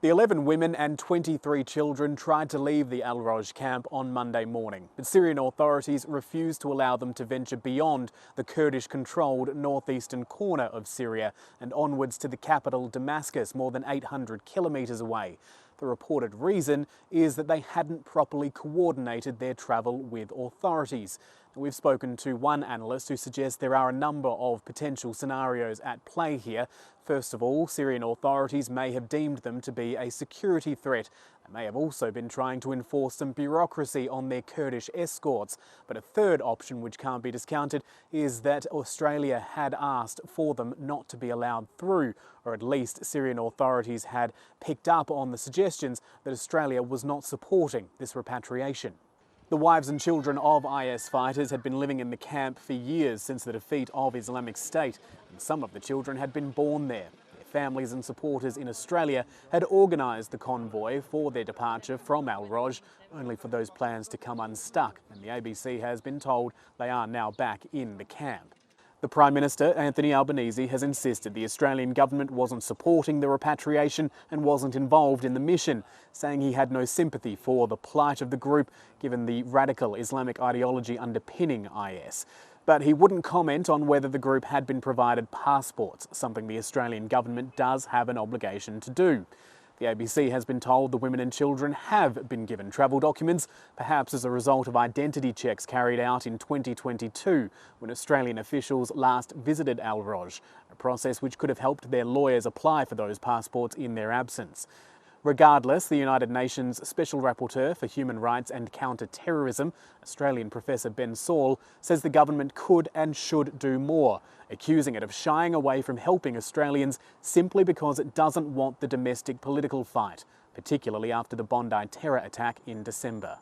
The 11 women and 23 children tried to leave the Al-Roj camp on Monday morning, but Syrian authorities refused to allow them to venture beyond the Kurdish-controlled northeastern corner of Syria and onwards to the capital Damascus, more than 800 kilometres away. The reported reason is that they hadn't properly coordinated their travel with authorities. We've spoken to one analyst who suggests there are a number of potential scenarios at play here. First of all, Syrian authorities may have deemed them to be a security threat. They may have also been trying to enforce some bureaucracy on their Kurdish escorts. But a third option which can't be discounted is that Australia had asked for them not to be allowed through, or at least Syrian authorities had picked up on the suggestions that Australia was not supporting this repatriation. The wives and children of IS fighters had been living in the camp for years since the defeat of Islamic State, and some of the children had been born there. Their families and supporters in Australia had organised the convoy for their departure from Al-Roj, only for those plans to come unstuck, and the ABC has been told they are now back in the camp. The Prime Minister, Anthony Albanese, has insisted the Australian government wasn't supporting the repatriation and wasn't involved in the mission, saying he had no sympathy for the plight of the group given the radical Islamic ideology underpinning IS. But he wouldn't comment on whether the group had been provided passports, something the Australian government does have an obligation to do. The ABC has been told the women and children have been given travel documents, perhaps as a result of identity checks carried out in 2022 when Australian officials last visited Al-Roj, a process which could have helped their lawyers apply for those passports in their absence. Regardless, the United Nations Special Rapporteur for Human Rights and Counter-Terrorism, Australian Professor Ben Saul, says the government could and should do more, accusing it of shying away from helping Australians simply because it doesn't want the domestic political fight, particularly after the Bondi terror attack in December.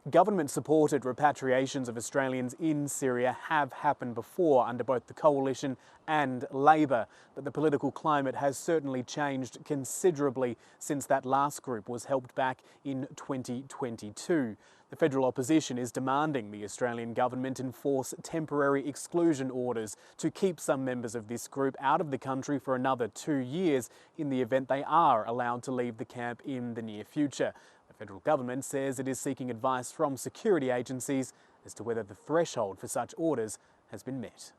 Government-supported repatriations of Australians in Syria have happened before under both the Coalition and Labor, but the political climate has certainly changed considerably since that last group was helped back in 2022. The federal opposition is demanding the Australian government enforce temporary exclusion orders to keep some members of this group out of the country for another 2 years in the event they are allowed to leave the camp in the near future. The federal government says it is seeking advice from security agencies as to whether the threshold for such orders has been met.